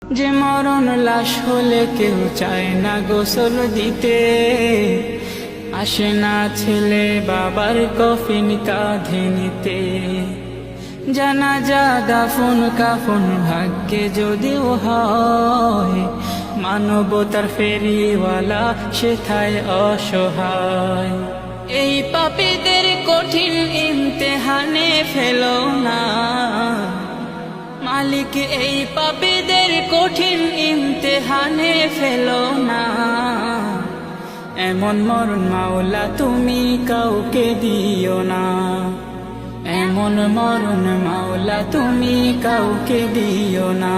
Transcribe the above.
যে মরণ লাশ হলে কেউ চায় না গোসল দিতে, আসে না ছেলে বাবার কফিন কাঁধে নিতে। জানাজা দাফন কাফন ভাগ্যে যদিও হয়, মানবতার ফেরিওয়ালা সেথায় অসহায়। এই পাপীদের কঠিন ইমতেহানে ফেলো না মালিক, এই পাপীদের কঠিন ইমতেহানে ফেলো না। এমন মরণ মাওলা তুমি কাউকে দিও না, এমন মরণ মাওলা তুমি কাউকে দিও না।